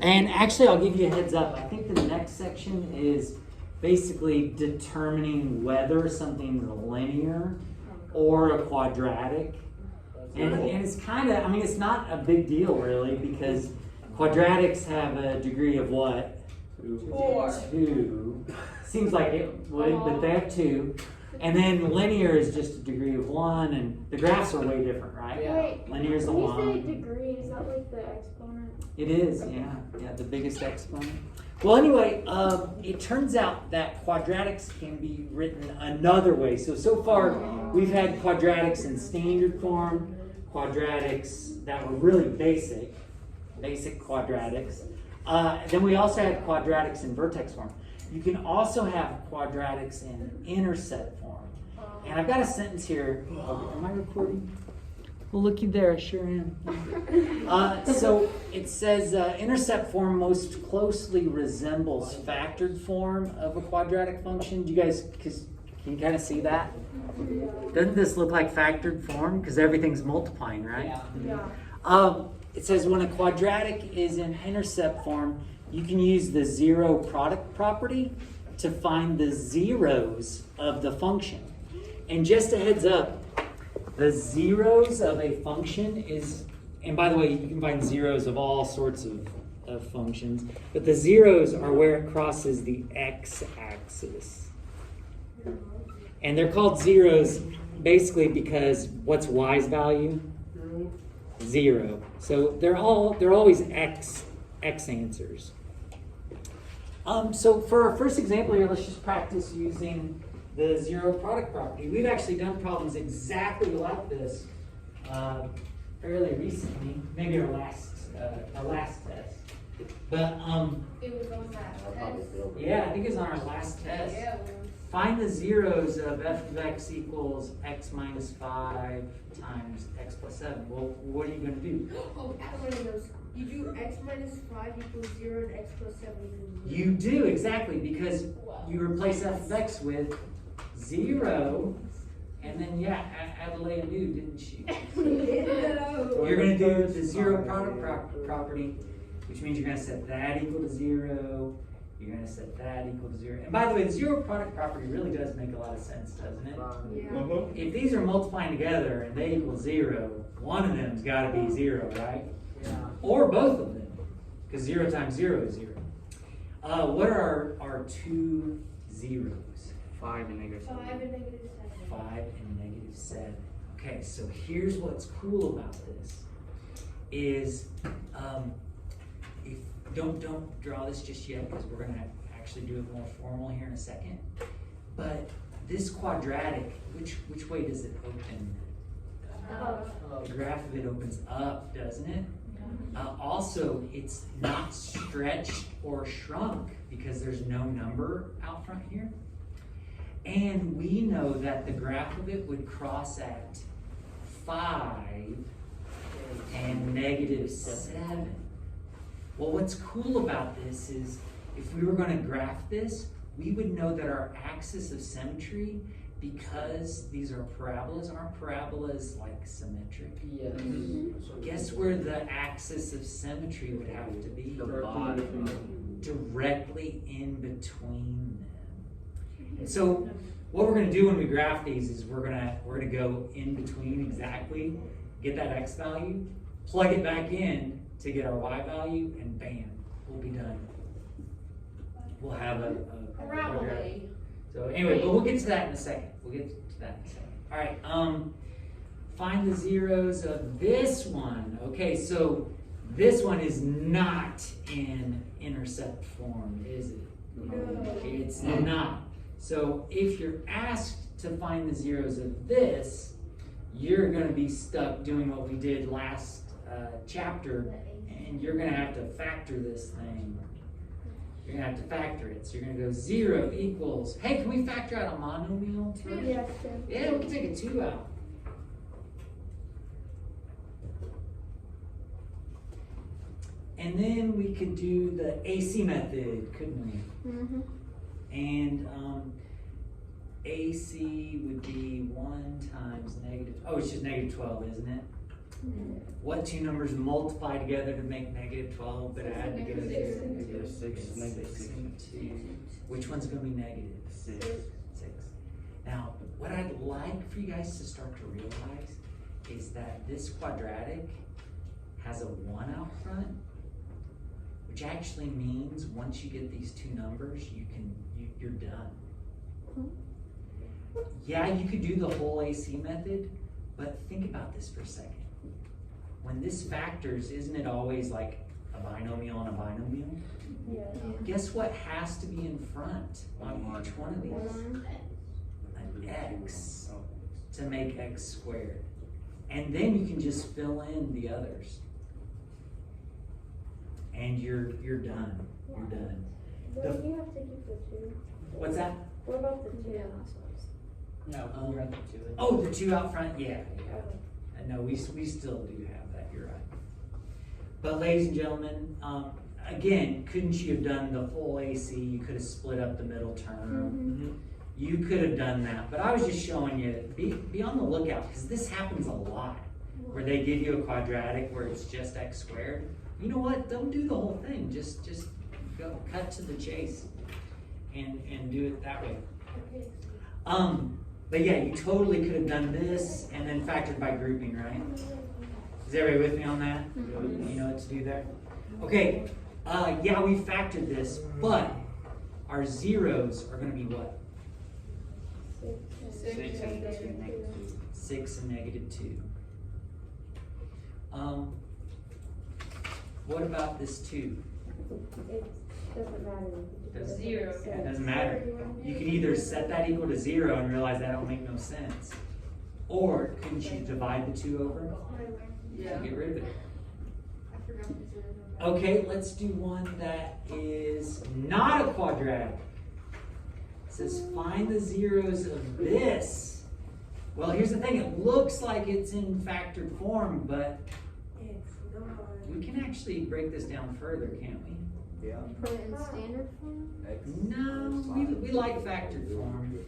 And actually, I'll give you a heads up. I think the next section is basically determining whether something's linear or a quadratic. And it's kind of, I mean, it's not a big deal really, because quadratics have a degree of what? 2. Seems like it would, but they have 2. And then linear is just a degree of 1, and the graphs are way different, right? Yeah. Wait, Linear is a when you 1. say degree, is that like the exponent? It is, yeah, the biggest exponent. Well, anyway, it turns out that quadratics can be written another way. So far, we've had quadratics in standard form, quadratics that were really basic quadratics. Then we also had quadratics in vertex form. You can also have quadratics in intercept form. And I've got a sentence here. Am I recording? Well, looky there, I sure am. So it says intercept form most closely resembles factored form of a quadratic function. Do you guys, can you kind of see that? Doesn't this look like factored form? Because everything's multiplying, right? Yeah. It says when a quadratic is in intercept form, you can use the zero product property to find the zeros of the function. And just a heads up, the zeros of a function is, and by the way, you can find zeros of all sorts of functions, but the zeros are where it crosses the x-axis. And they're called zeros basically because what's y's value? 0. So they're always x answers. So for our first example here, let's just practice using the zero product property. We've actually done problems exactly like this fairly recently, maybe our last test. But It was on that test. yeah, I think it's on our last test. Yeah. Find the zeros of f of x equals x minus 5 times x plus 7. Well, what are you going to do? Oh, one of those. You do x minus 5 equals 0 and x plus 7 equals 0. You do, exactly, because you replace f of x with 0, and then, yeah, Adelaide knew, didn't she? You're going to do the zero product property, which means you're going to set that equal to 0. You're going to set that equal to 0. And by the way, the zero product property really does make a lot of sense, doesn't it? Yeah. If these are multiplying together and they equal 0, one of them's got to be 0, right? Yeah. Or both of them, because 0 times 0 is 0. What are our two zeros? 5 and negative 7. 5 and negative 7. 5 and negative 7. Okay, so here's what's cool about this is if don't draw this just yet, because we're going to actually do it more formal here in a second. But this quadratic, which way does it open? The graph of it opens up, doesn't it? Also, it's not stretched or shrunk because there's no number out front here. And we know that the graph of it would cross at 5 and negative 7. Well, what's cool about this is if we were going to graph this, we would know that our axis of symmetry, because these are parabolas, aren't parabolas like symmetric? Yes. Guess where the axis of symmetry would have to be? The bottom. Directly in between them. And so what we're going to do when we graph these is we're going to go in between exactly, get that x value, plug it back in to get our y value, and bam, we'll be done. We'll have a quadratic. So anyway, but we'll get to that in a second. All right, find the zeros of this one. Okay, so this one is not in intercept form, is it? No. It's not. So if you're asked to find the zeros of this, you're going to be stuck doing what we did last chapter, and you're going to have to factor this thing. You're going to have to factor it. So you're going to go 0 equals, hey, can we factor out a monomial? Yes. Yeah, we can take a 2 out. And then we could do the AC method, couldn't we? Mm-hmm. And AC would be 1 times negative, oh, it's just negative 12, isn't it? What two numbers multiply together to make negative 12 but add together? Negative 6, negative 6. and 2. Which one's going to be negative? 6. 6. Now, what I'd like for you guys to start to realize is that this quadratic has a 1 out front, which actually means once you get these two numbers, you're done. Yeah, you could do the whole AC method, but think about this for a second. When this factors, isn't it always like a binomial and a binomial? Yeah. Guess what has to be in front on each one of these? An x to make x squared. And then you can just fill in the others. And you're done. You're done. Don't you have to keep the 2? What's that? What about the 2? No, we're at the 2. Oh, the 2 out front? Yeah. No, we still do have that, you're right. But ladies and gentlemen, again, couldn't you have done the full AC? You could have split up the middle term. You could have done that, but I was just showing you, be on the lookout, because this happens a lot, where they give you a quadratic where it's just x squared. You know what, don't do the whole thing, just go cut to the chase and do it that way. But yeah, you totally could have done this and then factored by grouping, right? Is everybody with me on that? You know what to do there? Okay, yeah, we factored this, but our zeros are going to be what? 6 and negative 2. 6 and negative 2. What about this 2? It doesn't matter. Doesn't- Zero. It doesn't matter. You can either set that equal to 0 and realize that don't make no sense. Or couldn't you divide the 2 over? Yeah. Get rid of it. I forgot the zeros. Okay, let's do one that is not a quadratic. It says find the zeros of this. Well, here's the thing. It looks like it's in factored form, but It's not. we can actually break this down further, can't we? Yeah. Put it in standard form? No, we like factored form.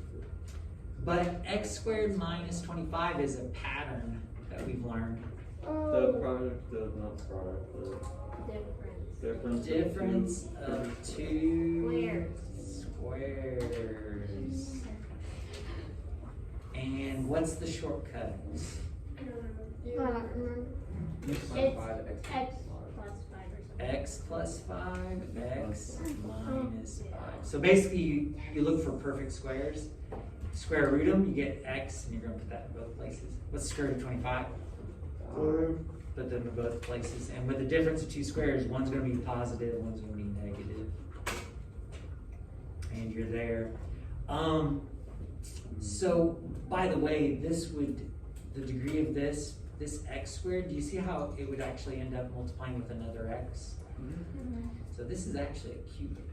But x squared minus 25 is a pattern that we've learned. The product, not product, Difference. the Difference of two squares. And what's the shortcut? I don't remember. It's x plus 5 or something. X plus 5, x minus 5. So basically you look for perfect squares. Square root them, you get x, and you're going to put that in both places. What's the square root of 25? Put them in both places. And with the difference of two squares, one's going to be positive, one's going to be negative. And you're there. So, by the way, this would, the degree of this x squared, do you see how it would actually end up multiplying with another x? So this is actually a cubic.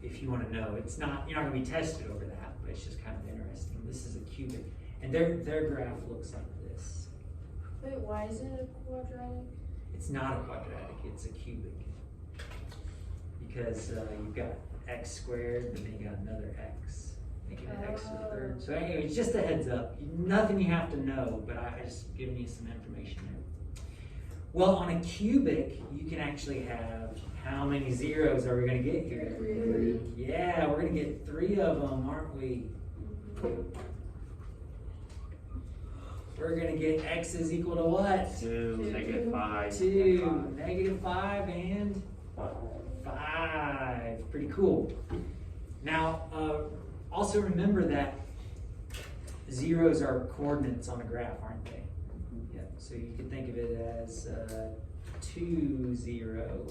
If you want to know, it's not, you're not going to be tested over that, but it's just kind of interesting. This is a cubic. And their graph looks like this. Wait, why is it a quadratic? It's not a quadratic, it's a cubic. Because you've got x squared, then you got another x, making it x to the third. So anyway, it's just a heads up. Nothing you have to know, but I just giving you some information there. Well, on a cubic, you can actually have, how many zeros are we going to get here? 3. Yeah, we're going to get 3 of them, aren't we? We're going to get x is equal to what? 2, negative 5. 2, negative 5, and 5. Pretty cool. Now, also remember that zeros are coordinates on a graph, aren't they? Yeah. So you could think of it as 2, 0,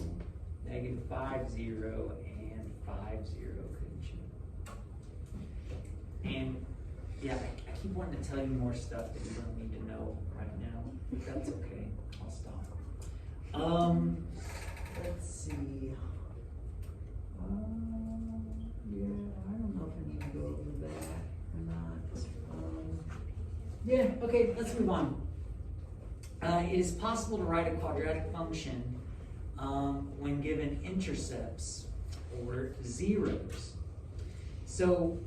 negative 5, 0, and 5, 0, couldn't you? And yeah, I keep wanting to tell you more stuff that you don't need to know right now. That's okay. I'll stop. Let's see. Yeah, I don't know if I need to go over that or not. Yeah, okay, let's move on. It is possible to write a quadratic function when given intercepts or zeros. So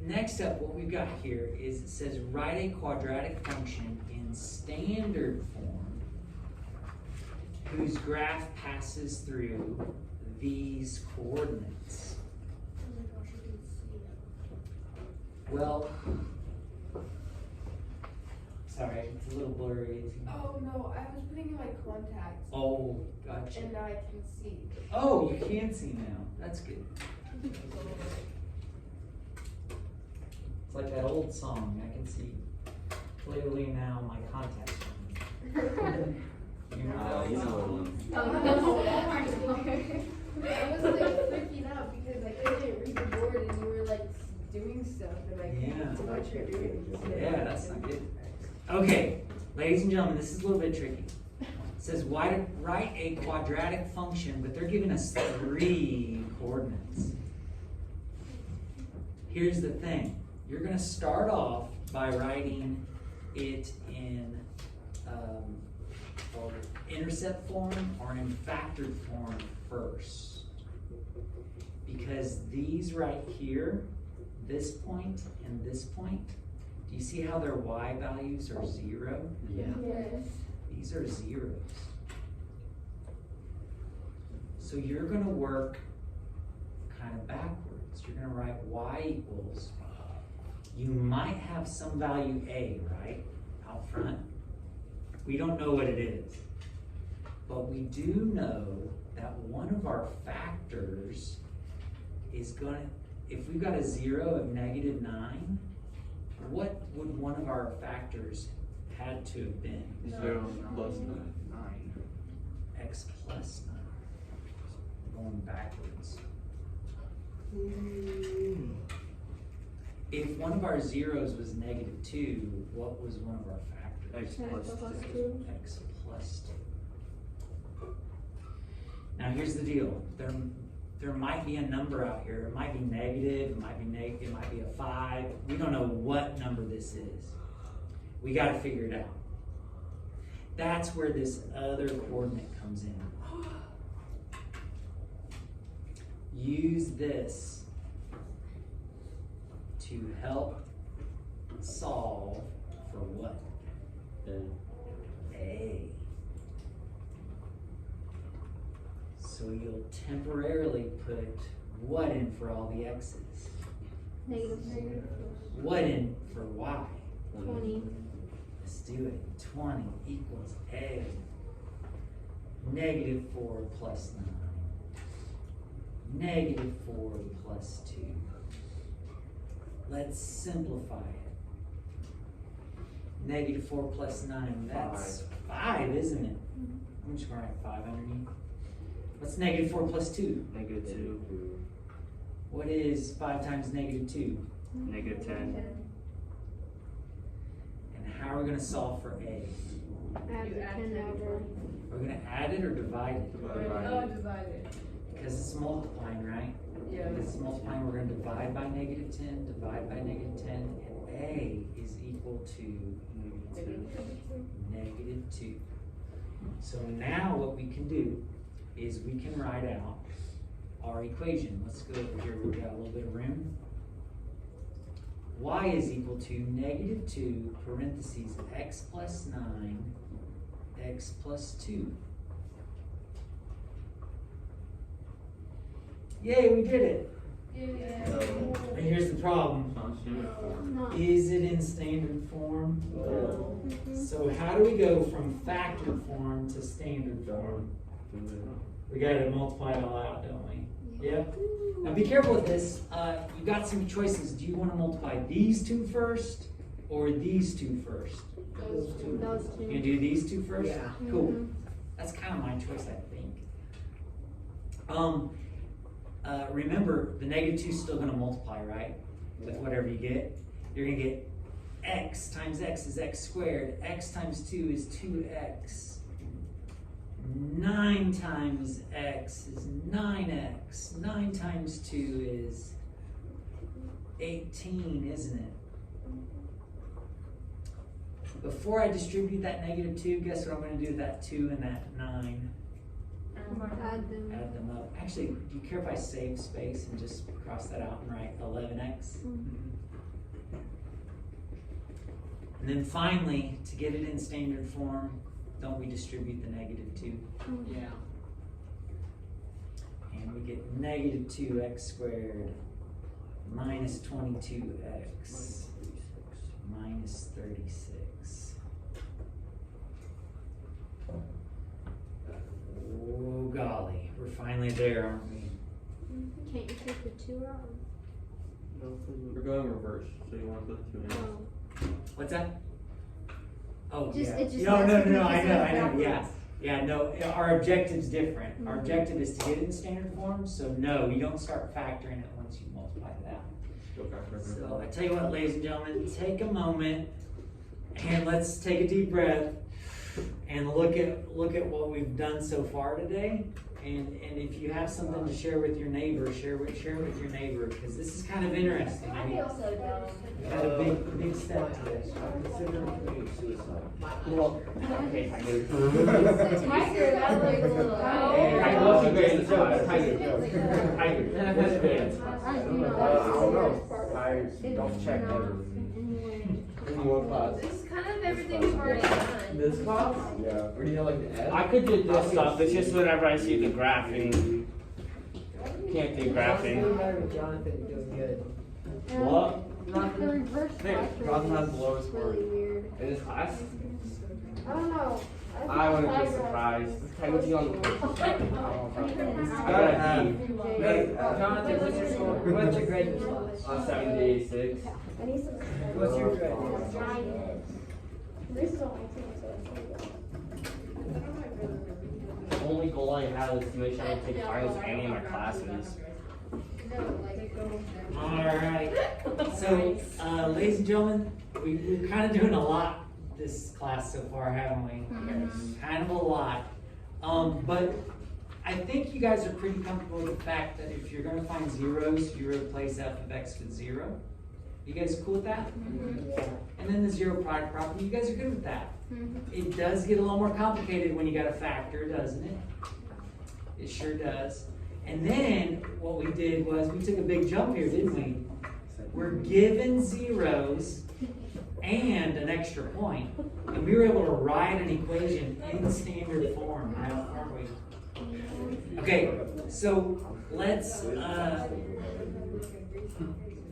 next up, what we've got here is it says write a quadratic function in standard form whose graph passes through these coordinates. Oh my gosh, I can see it. Well, sorry, it's a little blurry. Oh no, I was putting in my contacts Oh, gotcha. and now I can see. Oh, you can see now. That's good. It's like that old song. I can see clearly now my contacts. You know that you old know song? I was like freaking out because I couldn't read the board and you were like doing stuff and I couldn't Yeah. tell what you're doing. Yeah, that's not good. Okay, ladies and gentlemen, this is a little bit tricky. It says write a quadratic function, but they're giving us 3 coordinates. Here's the thing. You're going to start off by writing it in intercept form or in factored form first. Because these right here, this point and this point, do you see how their y values are 0? Yeah. Yes. These are zeros. So you're going to work kind of backwards. You're going to write y equals. You might have some value a, right, out front. We don't know what it is. But we do know that one of our factors is going to, if we've got a 0 of -9, what would one of our factors had to have been? 0 plus 9. X plus 9. Going backwards. If one of our zeros was -2, what was one of our factors? X plus 2. X plus 2. Now here's the deal. There might be a number out here. It might be negative, it might be a 5. We don't know what number this is. We got to figure it out. That's where this other coordinate comes in. Use this to help solve for what? A. So you'll temporarily put what in for all the x's? Negative. What in for y? 20. Let's do it. 20 equals a. -4 plus 9. -4 plus 2. Let's simplify it. -4 plus 9, that's 5, isn't it? I'm just gonna write 5 underneath. What's -4 plus 2? -2. What is 5 times -2? -10. And how are we gonna solve for a? Add the 10 over. Are we gonna add it or divide it? Oh, divided. Because it's multiplying, right? Yeah. If it's multiplying, we're gonna divide by -10, divide by -10, and a is equal to -2. So now what we can do is we can write out our equation. Let's go over here, we've got a little bit of room. Y is equal to -2 parentheses x plus 9, x plus 2. Yay, we did it. And here's the problem. No. Is it in standard form? No. So how do we go from factored form to standard form? We gotta multiply it all out, don't we? Yep. Now be careful with this. You got some choices. Do you want to multiply these two first or these two first? Those two. Those You two. gonna do these two first? Yeah. Cool. Mhm. That's kind of my choice, I think. Remember, the -2 is still gonna multiply, right? With whatever you get. You're gonna get x times x is x squared. X times 2 is 2x. 9 times x is 9x. 9 times 2 is 18, isn't it? Before I distribute that -2, guess what I'm going to do with that 2 and that 9? Add them. Add them up. Actually, do you care if I save space and just cross that out and write 11x? And then finally, to get it in standard form, don't we distribute the -2? Yeah. And we get -2x squared minus 22x minus 36. Oh golly, we're finally there, aren't we? Can't you take the 2 out? We're going reverse, so you want to put 2 in. Oh. What's that? Oh, Just- yeah. it just No, has no, to be no, the I same know, backwards. yeah. Yeah, no, our objective's different. Our Mhm. objective is to get it in standard form, so no, you don't start factoring it once you multiply it out. So I tell you what, ladies and gentlemen, take a moment and let's take a deep breath and look at what we've done so far today. And if you have something to share with your neighbor, share it with your neighbor, because this is kind of interesting. I feel so dumb. We had a big step today. Well, okay, Tiger. Tiger, that looks a little. Tiger, what's your grade? Tiger. Tiger, what's your grade? I do not. I don't know. I don't check ever. In what class? This is kind of everything we've already done. This class? Yeah. Or do you know like the I could do this stuff, it's just whenever I see the graphing. Can't do graphing. Jonathan doing good. What? The reverse factor Jonathan has is the lowest score. really weird. In this class? I don't know. I wouldn't be surprised. Tiger, what's you on the first? I got a D. Hey, Jonathan, what's your score? What's your grade? 76. What's your grade? This is all my team, so it's The only goal I have is to make sure I don't take finals in any of my classes. Alright, so, ladies and gentlemen, we're kind of doing a lot this class so far, haven't we? Kind of a lot. But I think you guys are pretty comfortable with the fact that if you're gonna find zeros, you replace f of x with 0. You guys cool with that? And then the zero product property, you guys are good with that? It does get a little more complicated when you got a factor, doesn't it? It sure does. And then what we did was we took a big jump here, didn't we? We're given zeros and an extra point, and we were able to write an equation in standard form, aren't we? Okay, so let's.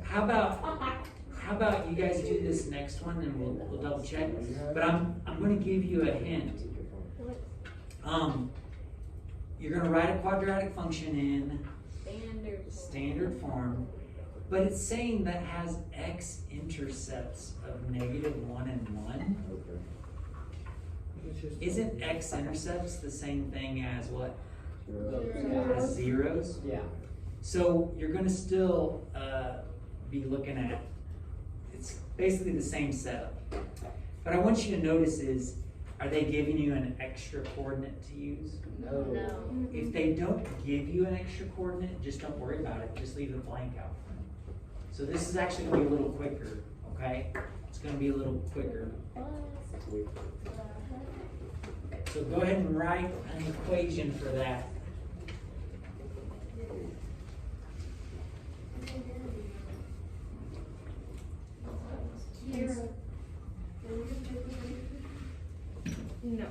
How about you guys do this next one, and we'll double check. But I'm going to give you a hint. You're going to write a quadratic function in standard form, but it's saying that has x-intercepts of -1 and 1. Isn't x-intercepts the same thing as what? As zeros? Yeah. So you're going to still be looking at, it's basically the same setup. But I want you to notice is, are they giving you an extra coordinate to use? No. If they don't give you an extra coordinate, just don't worry about it. Just leave it blank out front. So this is actually going to be a little quicker, okay? It's going to be a little quicker. So go ahead and write an equation for that. No.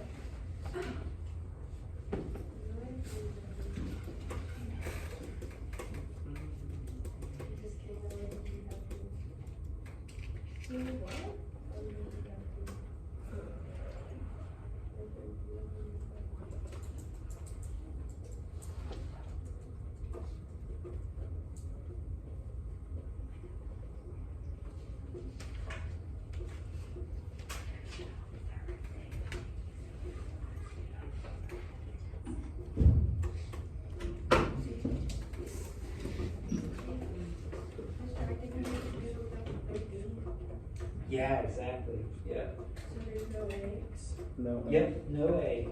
Yeah, exactly. Yeah. So there's no X? No. Yep, no A.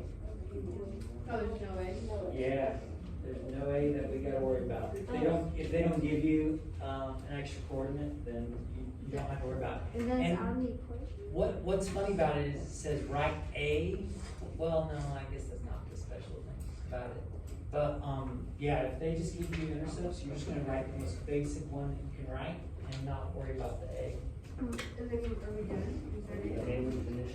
Oh, there's no way. Yeah, there's no A that we gotta worry about. If they don't give you, an extra coordinate, then you don't have to worry about it. And that's And on the equation? what's funny about it is it says write A, well, no, I guess that's not the special thing about it. But, yeah, if they just give you intercepts, you're just gonna write the most basic one that you can write and not worry about the A. And then are we done? Okay, we finish.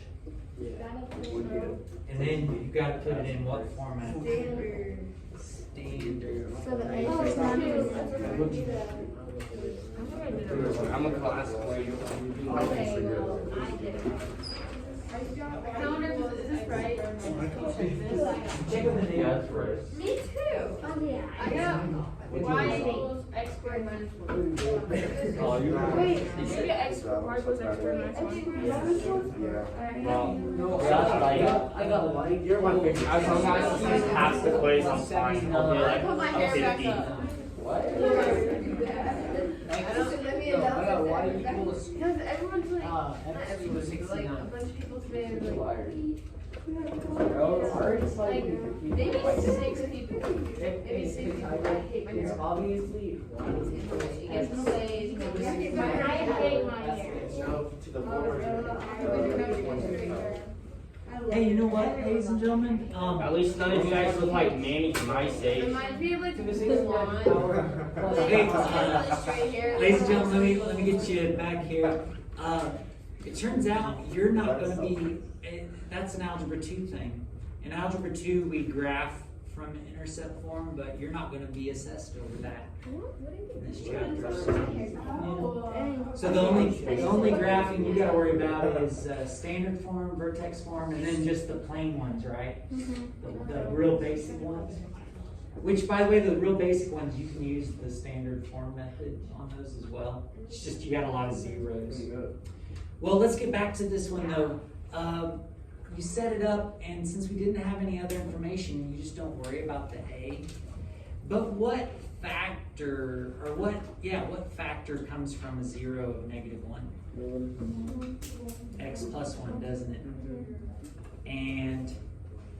And then you gotta put it in what format? Standard. Standard. So the A Oh, is it's not not even. I'm a class where you. Okay, well, I did it. I wonder is this right? Check with the name. Yeah, that's right. Me too. Oh, yeah. I got y equals x squared minus 1. Oh, you Wait, did you get x y equals x squared minus 1? Well, that's like, I got one. You're my favorite. as long as you use half the quiz, I'm fine. I'll do I like put my hair back 50. up. What? I got y equals. Because everyone's like, not X everyone, equals but like a 69. bunch of people today are like, It's like maybe 6 people. Maybe 6 people. I hate my It's hair. obviously It gets in the way. You know, I hate my hair. No, to the Hey, you know what, ladies and gentlemen? At least none of you guys look like Manny from Ice Age. Reminds me of like blonde. Okay, Straight hair. ladies and gentlemen, let me get you back here. It turns out you're not gonna be, that's an Algebra 2 thing. In Algebra 2, we graph from Intercept form, but you're not gonna be assessed over that in this chapter. So the only graphing you gotta worry about is standard form, vertex form, and then just the plain ones, right? The real basic ones. Which, by the way, the real basic ones, you can use the standard form method on those as well. It's just you got a lot of zeros. Well, let's get back to this one though. You set it up, and since we didn't have any other information, you just don't worry about the A. But what factor, or what factor comes from a 0 of -1? X plus 1, doesn't it? And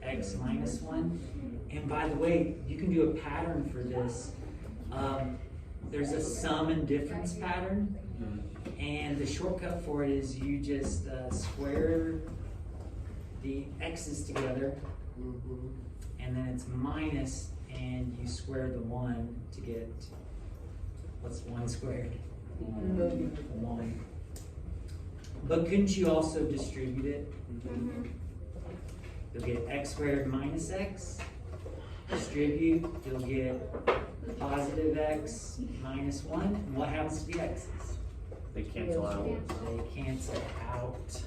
X minus 1. And by the way, you can do a pattern for this. There's a sum and difference pattern. And the shortcut for it is you just square the x's together, and then it's minus, and you square the 1 to get, what's 1 squared? 1. But couldn't you also distribute it? You'll get x squared minus x. Distribute, you'll get positive x minus 1. And what happens to the x's? They cancel out. They cancel out.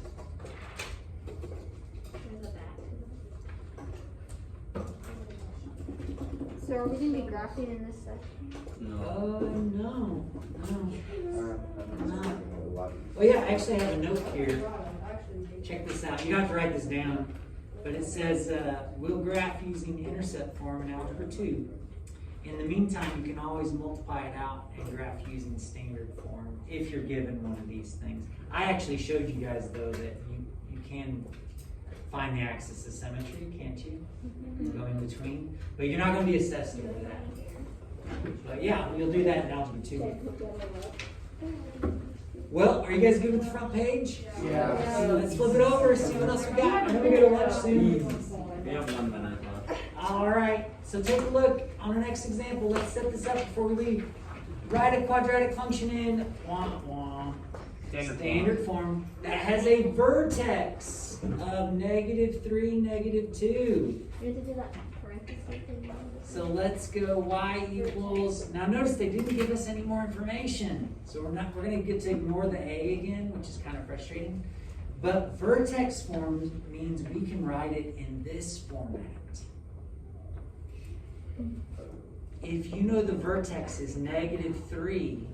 So are we gonna be graphing in this section? No. Oh yeah, I actually have a note here. Check this out. You don't have to write this down, but it says we'll graph using intercept form in Algebra 2. In the meantime, you can always multiply it out and graph using standard form if you're given one of these things. I actually showed you guys though that you can find the axis of symmetry, can't you? Go in between, but you're not going to be assessed over that. But yeah, we'll do that in Algebra 2. Well, are you guys good with the front page? Yeah. So let's flip it over, see what else we got. I know we go to lunch soon. We have 1 minute left. All right, so take a look on our next example. Let's set this up before we leave. Write a quadratic function in standard form that has a vertex of -3, -2. We have to do that parenthesis thing. So let's go y equals, now notice they didn't give us any more information. So we're gonna get to ignore the A again, which is kind of frustrating. But vertex form means we can write it in this format. If you know the vertex is -3,